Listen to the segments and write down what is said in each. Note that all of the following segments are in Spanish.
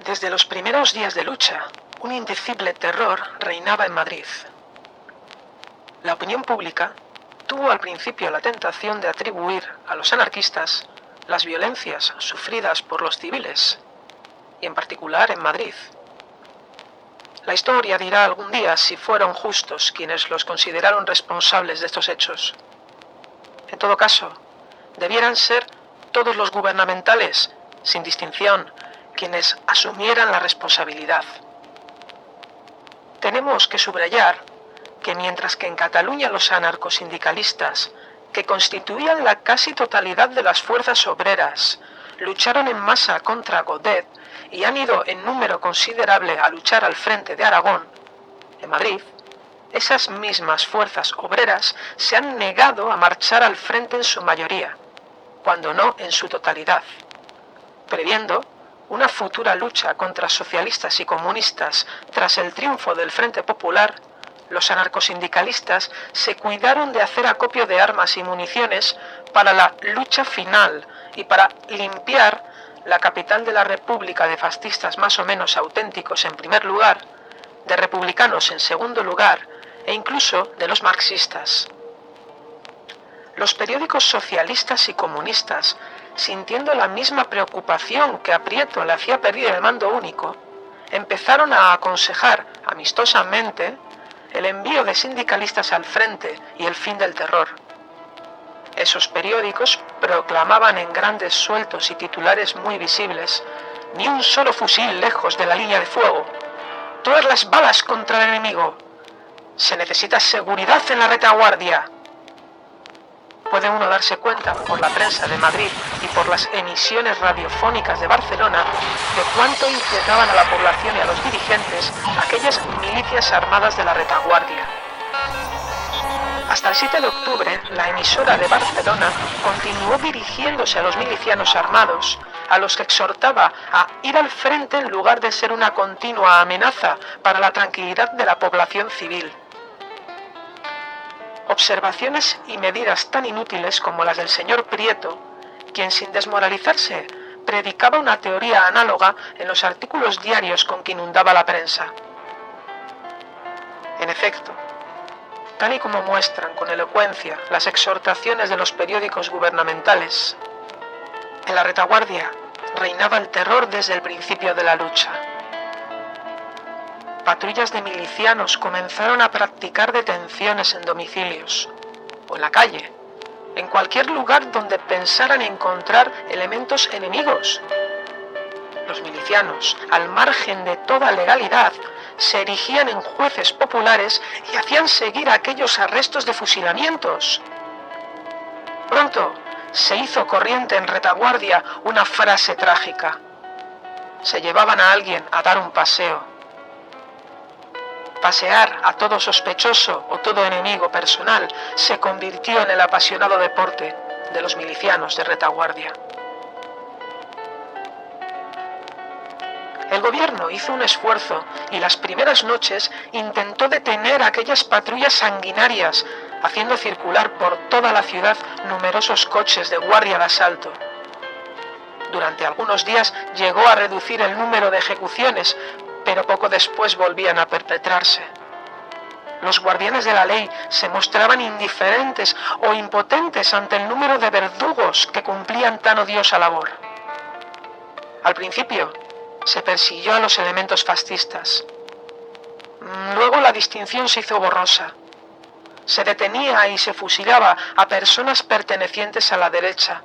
Desde los primeros días de lucha, un indecible terror reinaba en Madrid. La opinión pública tuvo al principio la tentación de atribuir a los anarquistas las violencias sufridas por los civiles, y en particular en Madrid. La historia dirá algún día si fueron justos quienes los consideraron responsables de estos hechos. En todo caso, debieran ser todos los gubernamentales, sin distinción, quienes asumieran la responsabilidad. Tenemos que subrayar que mientras que en Cataluña los anarcosindicalistas, que constituían la casi totalidad de las fuerzas obreras, lucharon en masa contra Godet y han ido en número considerable a luchar al frente de Aragón, en Madrid, esas mismas fuerzas obreras se han negado a marchar al frente en su mayoría, cuando no en su totalidad, previendo una futura lucha contra socialistas y comunistas tras el triunfo del Frente Popular. Los anarcosindicalistas se cuidaron de hacer acopio de armas y municiones para la lucha final y para limpiar la capital de la República de fascistas más o menos auténticos en primer lugar, de republicanos en segundo lugar e incluso de los marxistas. Los periódicos socialistas y comunistas, sintiendo la misma preocupación que a Prieto le hacía perder el mando único, empezaron a aconsejar amistosamente el envío de sindicalistas al frente y el fin del terror. Esos periódicos proclamaban en grandes sueltos y titulares muy visibles: ni un solo fusil lejos de la línea de fuego, todas las balas contra el enemigo, se necesita seguridad en la retaguardia. Puede uno darse cuenta por la prensa de Madrid y por las emisiones radiofónicas de Barcelona de cuánto inquietaban a la población y a los dirigentes aquellas milicias armadas de la retaguardia. Hasta el 7 de octubre, la emisora de Barcelona continuó dirigiéndose a los milicianos armados, a los que exhortaba a ir al frente en lugar de ser una continua amenaza para la tranquilidad de la población civil. Observaciones y medidas tan inútiles como las del señor Prieto, quien sin desmoralizarse predicaba una teoría análoga en los artículos diarios con que inundaba la prensa. En efecto, tal y como muestran con elocuencia las exhortaciones de los periódicos gubernamentales, en la retaguardia reinaba el terror desde el principio de la lucha. Patrullas de milicianos comenzaron a practicar detenciones en domicilios o en la calle, en cualquier lugar donde pensaran encontrar elementos enemigos. Los milicianos, al margen de toda legalidad, se erigían en jueces populares y hacían seguir aquellos arrestos de fusilamientos. Pronto se hizo corriente en retaguardia una frase trágica: se llevaban a alguien a dar un paseo. Pasear a todo sospechoso o todo enemigo personal se convirtió en el apasionado deporte de los milicianos de retaguardia. El gobierno hizo un esfuerzo y las primeras noches intentó detener aquellas patrullas sanguinarias, haciendo circular por toda la ciudad numerosos coches de guardia de asalto. Durante algunos días llegó a reducir el número de ejecuciones, pero poco después volvían a perpetrarse. Los guardianes de la ley se mostraban indiferentes o impotentes ante el número de verdugos que cumplían tan odiosa labor. Al principio se persiguió a los elementos fascistas. Luego la distinción se hizo borrosa. Se detenía y se fusilaba a personas pertenecientes a la derecha,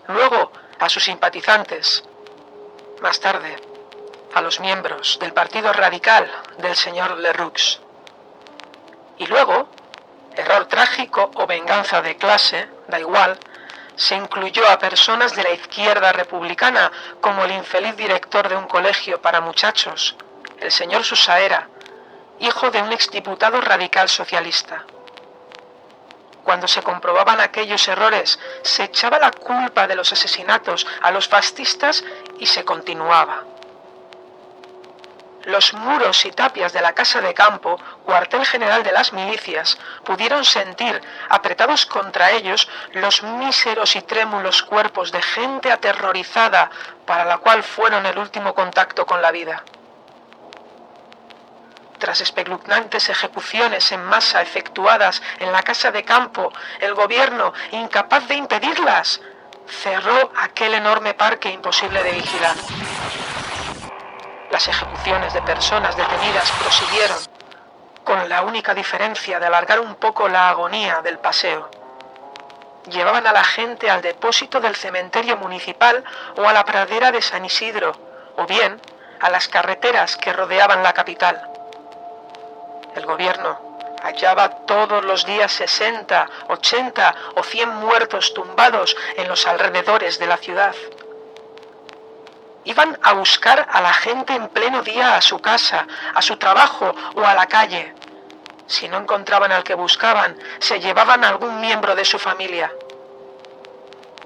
luego a sus simpatizantes. Más tarde, a los miembros del Partido Radical del señor Lerroux. Y luego, error trágico o venganza de clase, da igual, se incluyó a personas de la izquierda republicana, como el infeliz director de un colegio para muchachos, el señor Susaera, hijo de un exdiputado radical socialista. Cuando se comprobaban aquellos errores, se echaba la culpa de los asesinatos a los fascistas y se continuaba. Los muros y tapias de la casa de campo, cuartel general de las milicias, pudieron sentir, apretados contra ellos, los míseros y trémulos cuerpos de gente aterrorizada para la cual fueron el último contacto con la vida. Tras espeluznantes ejecuciones en masa efectuadas en la casa de campo, el gobierno, incapaz de impedirlas, cerró aquel enorme parque imposible de vigilar. Las ejecuciones de personas detenidas prosiguieron, con la única diferencia de alargar un poco la agonía del paseo. Llevaban a la gente al depósito del cementerio municipal o a la pradera de San Isidro, o bien a las carreteras que rodeaban la capital. El gobierno hallaba todos los días 60, 80 o 100 muertos tumbados en los alrededores de la ciudad. Iban a buscar a la gente en pleno día a su casa, a su trabajo o a la calle. Si no encontraban al que buscaban, se llevaban a algún miembro de su familia.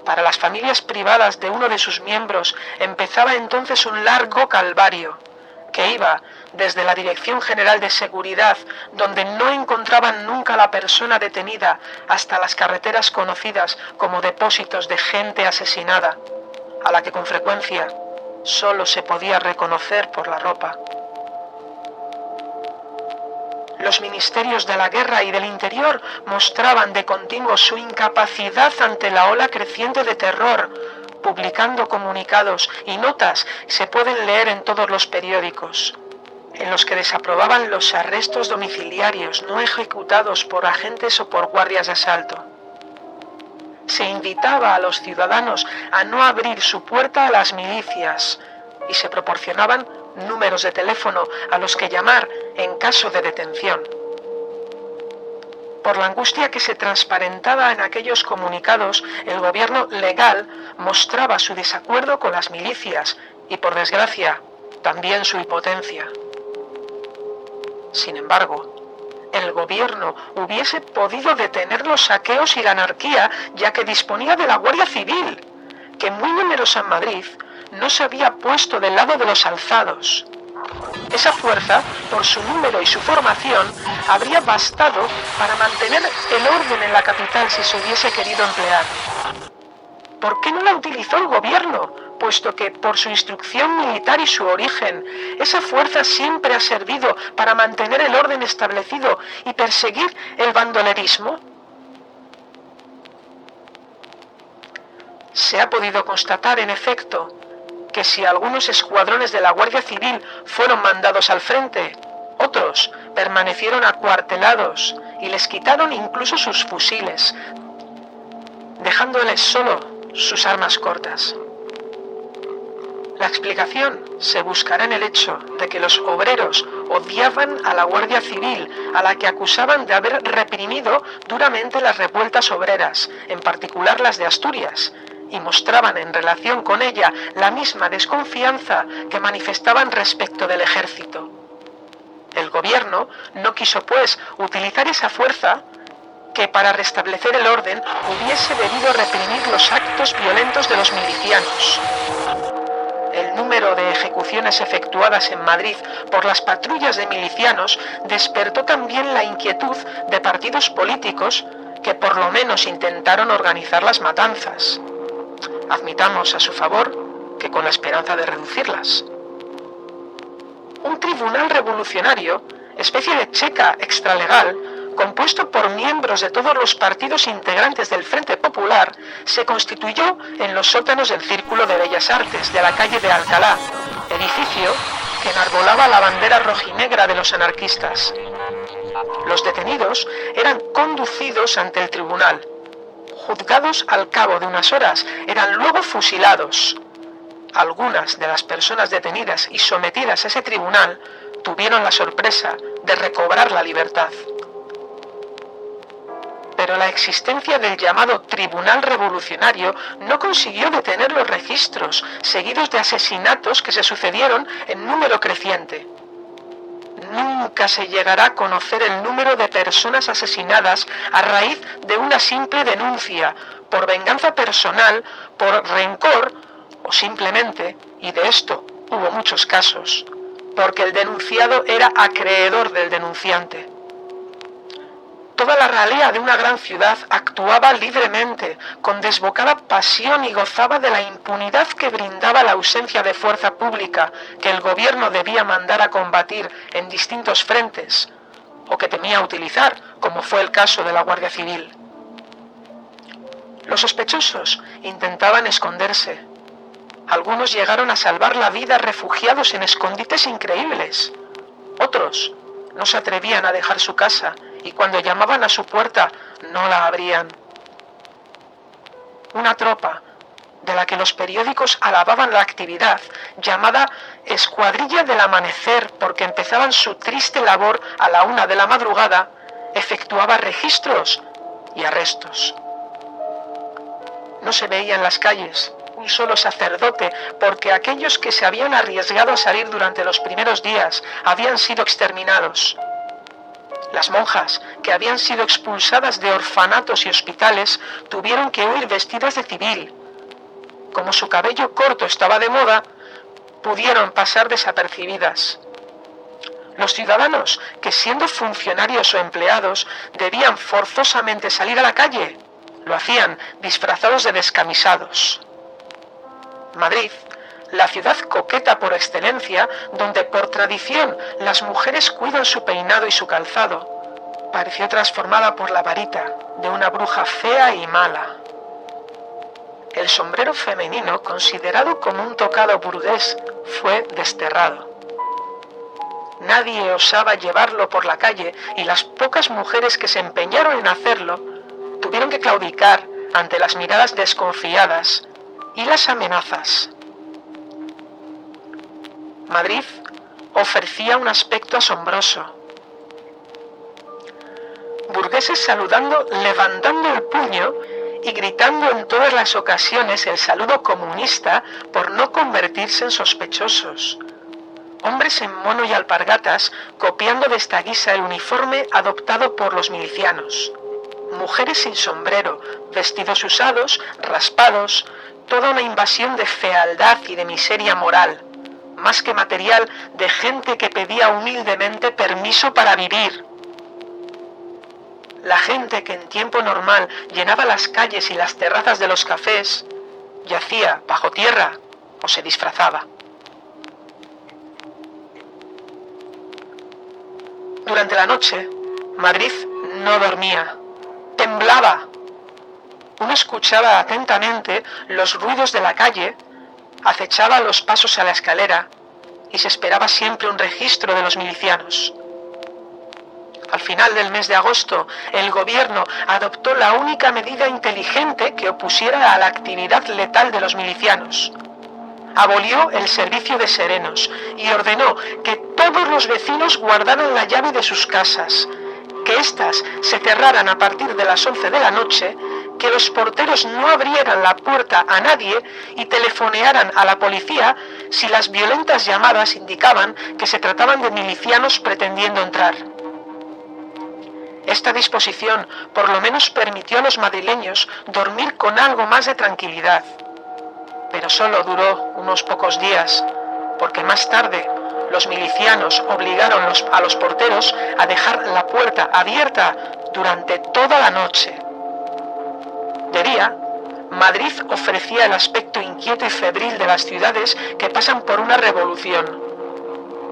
Para las familias privadas de uno de sus miembros empezaba entonces un largo calvario, que iba desde la Dirección General de Seguridad, donde no encontraban nunca a la persona detenida, hasta las carreteras conocidas como depósitos de gente asesinada, a la que con frecuencia solo se podía reconocer por la ropa. Los ministerios de la guerra y del interior mostraban de continuo su incapacidad ante la ola creciente de terror, publicando comunicados y notas que se pueden leer en todos los periódicos, en los que desaprobaban los arrestos domiciliarios no ejecutados por agentes o por guardias de asalto. Se invitaba a los ciudadanos a no abrir su puerta a las milicias y se proporcionaban números de teléfono a los que llamar en caso de detención. Por la angustia que se transparentaba en aquellos comunicados, el gobierno legal mostraba su desacuerdo con las milicias y, por desgracia, también su impotencia. Sin embargo, el gobierno hubiese podido detener los saqueos y la anarquía, ya que disponía de la Guardia Civil, que muy numerosa en Madrid no se había puesto del lado de los alzados. Esa fuerza, por su número y su formación, habría bastado para mantener el orden en la capital si se hubiese querido emplear. ¿Por qué no la utilizó el gobierno? Puesto que, por su instrucción militar y su origen, esa fuerza siempre ha servido para mantener el orden establecido y perseguir el bandolerismo. Se ha podido constatar, en efecto, que si algunos escuadrones de la Guardia Civil fueron mandados al frente, otros permanecieron acuartelados y les quitaron incluso sus fusiles, dejándoles solo sus armas cortas. La explicación se buscará en el hecho de que los obreros odiaban a la Guardia Civil, a la que acusaban de haber reprimido duramente las revueltas obreras, en particular las de Asturias, y mostraban en relación con ella la misma desconfianza que manifestaban respecto del ejército. El gobierno no quiso, pues, utilizar esa fuerza que para restablecer el orden hubiese debido reprimir los actos violentos de los milicianos. El número de ejecuciones efectuadas en Madrid por las patrullas de milicianos despertó también la inquietud de partidos políticos que por lo menos intentaron organizar las matanzas. Admitamos a su favor que con la esperanza de reducirlas. Un tribunal revolucionario, especie de checa extralegal, compuesto por miembros de todos los partidos integrantes del Frente Popular, se constituyó en los sótanos del Círculo de Bellas Artes de la calle de Alcalá, edificio que enarbolaba la bandera rojinegra de los anarquistas. Los detenidos eran conducidos ante el tribunal. Juzgados al cabo de unas horas, eran luego fusilados. Algunas de las personas detenidas y sometidas a ese tribunal tuvieron la sorpresa de recobrar la libertad. Pero la existencia del llamado Tribunal Revolucionario no consiguió detener los registros seguidos de asesinatos que se sucedieron en número creciente. Nunca se llegará a conocer el número de personas asesinadas a raíz de una simple denuncia, por venganza personal, por rencor o simplemente, y de esto hubo muchos casos, porque el denunciado era acreedor del denunciante. Toda la ralea de una gran ciudad actuaba libremente, con desbocada pasión y gozaba de la impunidad que brindaba la ausencia de fuerza pública que el gobierno debía mandar a combatir en distintos frentes, o que temía utilizar, como fue el caso de la Guardia Civil. Los sospechosos intentaban esconderse. Algunos llegaron a salvar la vida refugiados en escondites increíbles. Otros no se atrevían a dejar su casa y cuando llamaban a su puerta no la abrían. Una tropa, de la que los periódicos alababan la actividad, llamada Escuadrilla del Amanecer porque empezaban su triste labor a la 1 de la madrugada, efectuaba registros y arrestos. No se veía en las calles un solo sacerdote, porque aquellos que se habían arriesgado a salir durante los primeros días habían sido exterminados. Las monjas, que habían sido expulsadas de orfanatos y hospitales, tuvieron que huir vestidas de civil. Como su cabello corto estaba de moda, pudieron pasar desapercibidas. Los ciudadanos, que siendo funcionarios o empleados, debían forzosamente salir a la calle, lo hacían disfrazados de descamisados. Madrid, la ciudad coqueta por excelencia, donde por tradición las mujeres cuidan su peinado y su calzado, pareció transformada por la varita de una bruja fea y mala. El sombrero femenino, considerado como un tocado burgués, fue desterrado. Nadie osaba llevarlo por la calle y las pocas mujeres que se empeñaron en hacerlo tuvieron que claudicar ante las miradas desconfiadas y las amenazas. Madrid ofrecía un aspecto asombroso. Burgueses saludando, levantando el puño y gritando en todas las ocasiones el saludo comunista por no convertirse en sospechosos. Hombres en mono y alpargatas copiando de esta guisa el uniforme adoptado por los milicianos. Mujeres sin sombrero, vestidos usados, raspados, toda una invasión de fealdad y de miseria moral, más que material, de gente que pedía humildemente permiso para vivir. La gente que en tiempo normal llenaba las calles y las terrazas de los cafés, yacía bajo tierra o se disfrazaba. Durante la noche, Madrid no dormía, temblaba. Uno escuchaba atentamente los ruidos de la calle, acechaba los pasos a la escalera y se esperaba siempre un registro de los milicianos. Al final del mes de agosto, el gobierno adoptó la única medida inteligente que opusiera a la actividad letal de los milicianos. Abolió el servicio de serenos y ordenó que todos los vecinos guardaran la llave de sus casas, que éstas se cerraran a partir de las 11 de la noche, que los porteros no abrieran la puerta a nadie y telefonearan a la policía si las violentas llamadas indicaban que se trataban de milicianos pretendiendo entrar. Esta disposición por lo menos permitió a los madrileños dormir con algo más de tranquilidad, pero solo duró unos pocos días, porque más tarde los milicianos obligaron a los porteros a dejar la puerta abierta durante toda la noche. De día, Madrid ofrecía el aspecto inquieto y febril de las ciudades que pasan por una revolución.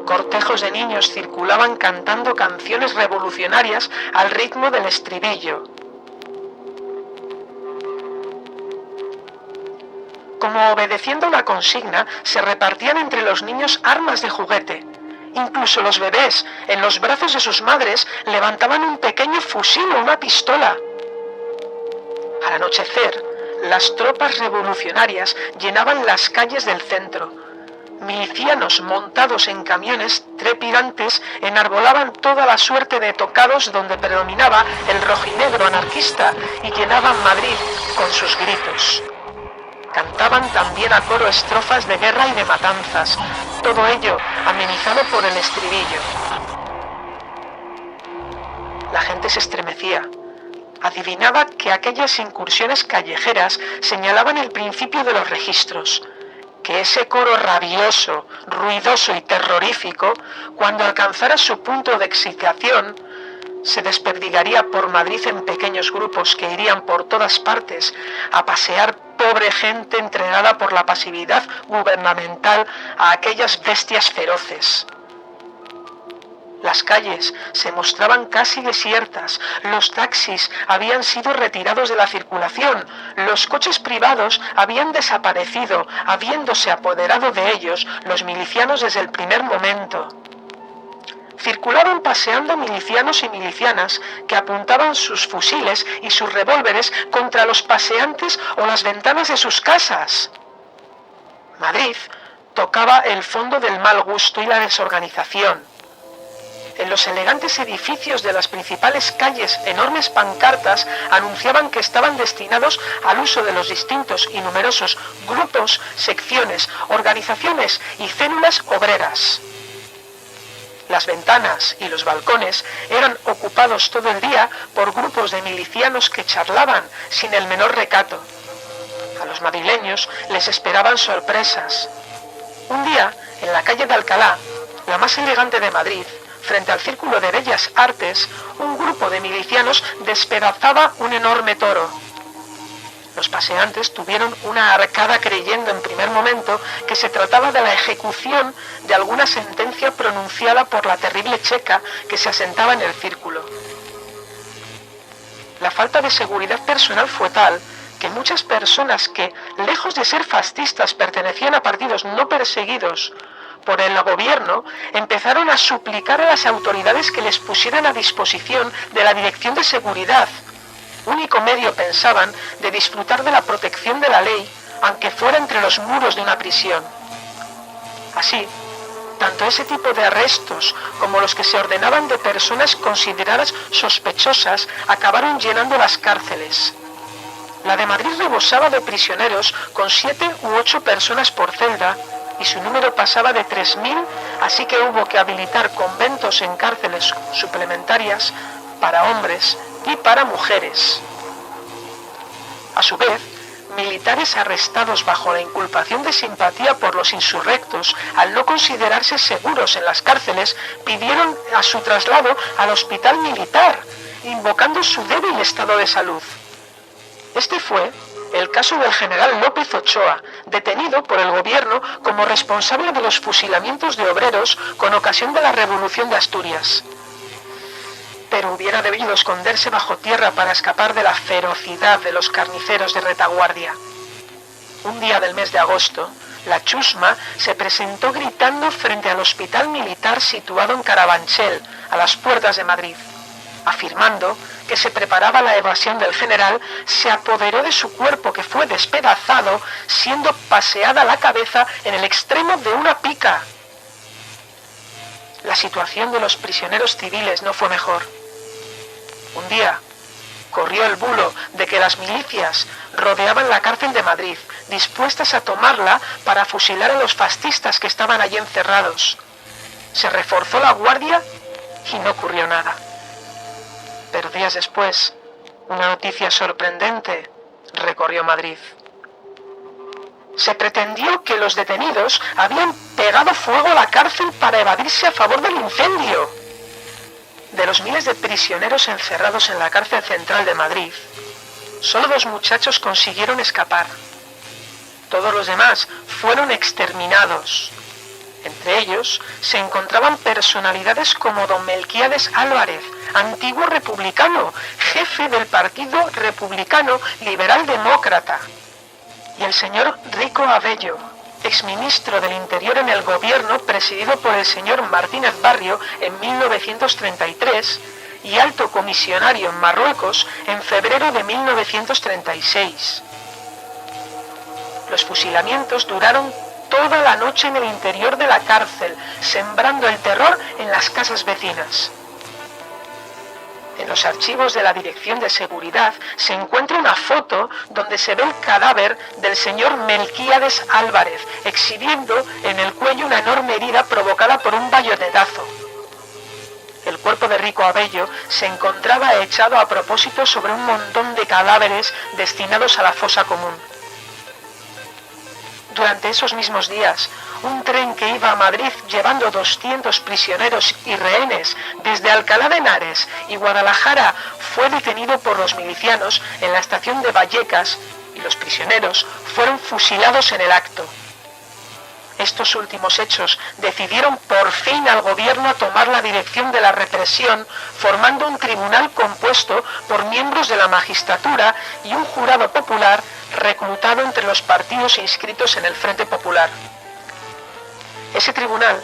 Cortejos de niños circulaban cantando canciones revolucionarias al ritmo del estribillo. Como obedeciendo una consigna, se repartían entre los niños armas de juguete. Incluso los bebés, en los brazos de sus madres, levantaban un pequeño fusil o una pistola. Al anochecer, las tropas revolucionarias llenaban las calles del centro. Milicianos montados en camiones trepidantes enarbolaban toda la suerte de tocados donde predominaba el rojinegro anarquista y llenaban Madrid con sus gritos. Cantaban también a coro estrofas de guerra y de matanzas, todo ello amenizado por el estribillo. La gente se estremecía. Adivinaba que aquellas incursiones callejeras señalaban el principio de los registros, que ese coro rabioso, ruidoso y terrorífico, cuando alcanzara su punto de excitación, se desperdigaría por Madrid en pequeños grupos que irían por todas partes a pasear pobre gente entregada por la pasividad gubernamental a aquellas bestias feroces. Las calles se mostraban casi desiertas, los taxis habían sido retirados de la circulación, los coches privados habían desaparecido, habiéndose apoderado de ellos los milicianos desde el primer momento. Circulaban paseando milicianos y milicianas que apuntaban sus fusiles y sus revólveres contra los paseantes o las ventanas de sus casas. Madrid tocaba el fondo del mal gusto y la desorganización. En los elegantes edificios de las principales calles, enormes pancartas anunciaban que estaban destinados al uso de los distintos y numerosos grupos, secciones, organizaciones y células obreras. Las ventanas y los balcones eran ocupados todo el día por grupos de milicianos que charlaban sin el menor recato. A los madrileños les esperaban sorpresas. Un día, en la calle de Alcalá, la más elegante de Madrid, frente al Círculo de Bellas Artes, un grupo de milicianos despedazaba un enorme toro. Los paseantes tuvieron una arcada creyendo en primer momento que se trataba de la ejecución de alguna sentencia pronunciada por la terrible checa que se asentaba en el círculo. La falta de seguridad personal fue tal que muchas personas que, lejos de ser fascistas, pertenecían a partidos no perseguidos por el gobierno, empezaron a suplicar a las autoridades que les pusieran a disposición de la Dirección de Seguridad, único medio, pensaban, de disfrutar de la protección de la ley, aunque fuera entre los muros de una prisión. Así, tanto ese tipo de arrestos como los que se ordenaban de personas consideradas sospechosas acabaron llenando las cárceles. La de Madrid rebosaba de prisioneros con 7 u 8 personas por celda y su número pasaba de 3.000, así que hubo que habilitar conventos en cárceles suplementarias para hombres y para mujeres. A su vez, militares arrestados bajo la inculpación de simpatía por los insurrectos, al no considerarse seguros en las cárceles, pidieron a su traslado al hospital militar, invocando su débil estado de salud. Este fue el caso del general López Ochoa, detenido por el gobierno como responsable de los fusilamientos de obreros con ocasión de la Revolución de Asturias. Pero hubiera debido esconderse bajo tierra para escapar de la ferocidad de los carniceros de retaguardia. Un día del mes de agosto, la chusma se presentó gritando frente al hospital militar situado en Carabanchel, a las puertas de Madrid. Afirmando que se preparaba la evasión del general, se apoderó de su cuerpo, que fue despedazado, siendo paseada la cabeza en el extremo de una pica. La situación de los prisioneros civiles no fue mejor. Un día corrió el bulo de que las milicias rodeaban la cárcel de Madrid, dispuestas a tomarla para fusilar a los fascistas que estaban allí encerrados. Se reforzó la guardia y no ocurrió nada. Pero días después, una noticia sorprendente recorrió Madrid. Se pretendió que los detenidos habían pegado fuego a la cárcel para evadirse a favor del incendio. De los miles de prisioneros encerrados en la cárcel central de Madrid, solo 2 muchachos consiguieron escapar. Todos los demás fueron exterminados. Entre ellos se encontraban personalidades como don Melquíades Álvarez, antiguo republicano, jefe del Partido Republicano Liberal Demócrata, y el señor Rico Abello, exministro del Interior en el gobierno presidido por el señor Martínez Barrio en 1933 y alto comisionario en Marruecos en febrero de 1936. Los fusilamientos duraron toda la noche en el interior de la cárcel, sembrando el terror en las casas vecinas. En los archivos de la Dirección de Seguridad se encuentra una foto donde se ve el cadáver del señor Melquíades Álvarez, exhibiendo en el cuello una enorme herida provocada por un bayonetazo. El cuerpo de Rico Abello se encontraba echado a propósito sobre un montón de cadáveres destinados a la fosa común. Durante esos mismos días, un tren que iba a Madrid llevando 200 prisioneros y rehenes desde Alcalá de Henares y Guadalajara fue detenido por los milicianos en la estación de Vallecas y los prisioneros fueron fusilados en el acto. Estos últimos hechos decidieron por fin al gobierno a tomar la dirección de la represión, formando un tribunal compuesto por miembros de la magistratura y un jurado popular reclutado entre los partidos inscritos en el Frente Popular. Ese tribunal,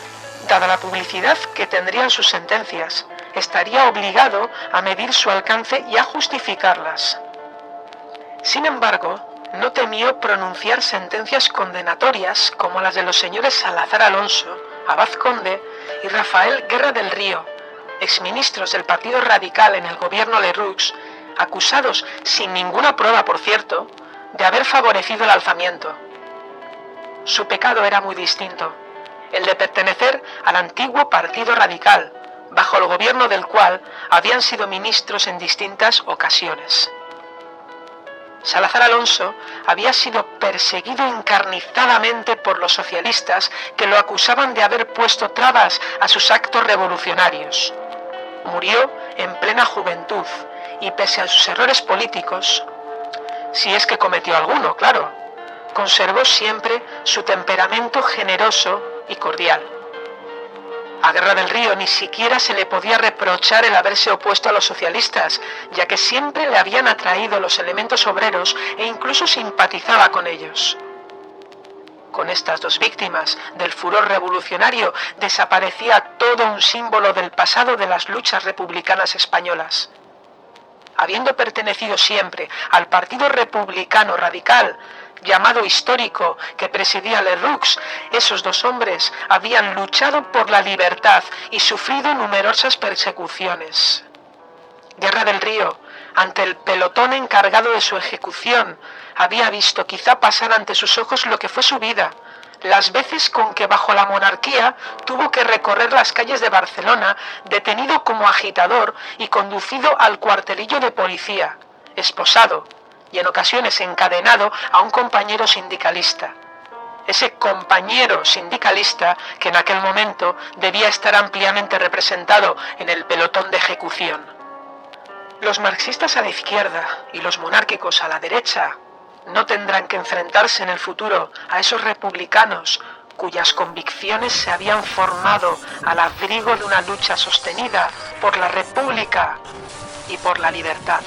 dada la publicidad que tendrían sus sentencias, estaría obligado a medir su alcance y a justificarlas. Sin embargo, no temió pronunciar sentencias condenatorias como las de los señores Salazar Alonso, Abad Conde y Rafael Guerra del Río, exministros del Partido Radical en el gobierno Lerroux, acusados sin ninguna prueba, por cierto, de haber favorecido el alzamiento. Su pecado era muy distinto, el de pertenecer al antiguo Partido Radical, bajo el gobierno del cual habían sido ministros en distintas ocasiones. Salazar Alonso había sido perseguido encarnizadamente por los socialistas que lo acusaban de haber puesto trabas a sus actos revolucionarios. Murió en plena juventud y pese a sus errores políticos, si es que cometió alguno, claro, conservó siempre su temperamento generoso y cordial. A Guerra del Río ni siquiera se le podía reprochar el haberse opuesto a los socialistas, ya que siempre le habían atraído los elementos obreros e incluso simpatizaba con ellos. Con estas dos víctimas del furor revolucionario desaparecía todo un símbolo del pasado de las luchas republicanas españolas. Habiendo pertenecido siempre al Partido Republicano Radical, llamado histórico, que presidía Lerroux, esos dos hombres habían luchado por la libertad y sufrido numerosas persecuciones. Guerra del Río, ante el pelotón encargado de su ejecución, había visto quizá pasar ante sus ojos lo que fue su vida, las veces con que bajo la monarquía tuvo que recorrer las calles de Barcelona, detenido como agitador y conducido al cuartelillo de policía, esposado y en ocasiones encadenado a un compañero sindicalista. Ese compañero sindicalista que en aquel momento debía estar ampliamente representado en el pelotón de ejecución. Los marxistas a la izquierda y los monárquicos a la derecha no tendrán que enfrentarse en el futuro a esos republicanos cuyas convicciones se habían formado al abrigo de una lucha sostenida por la República y por la libertad.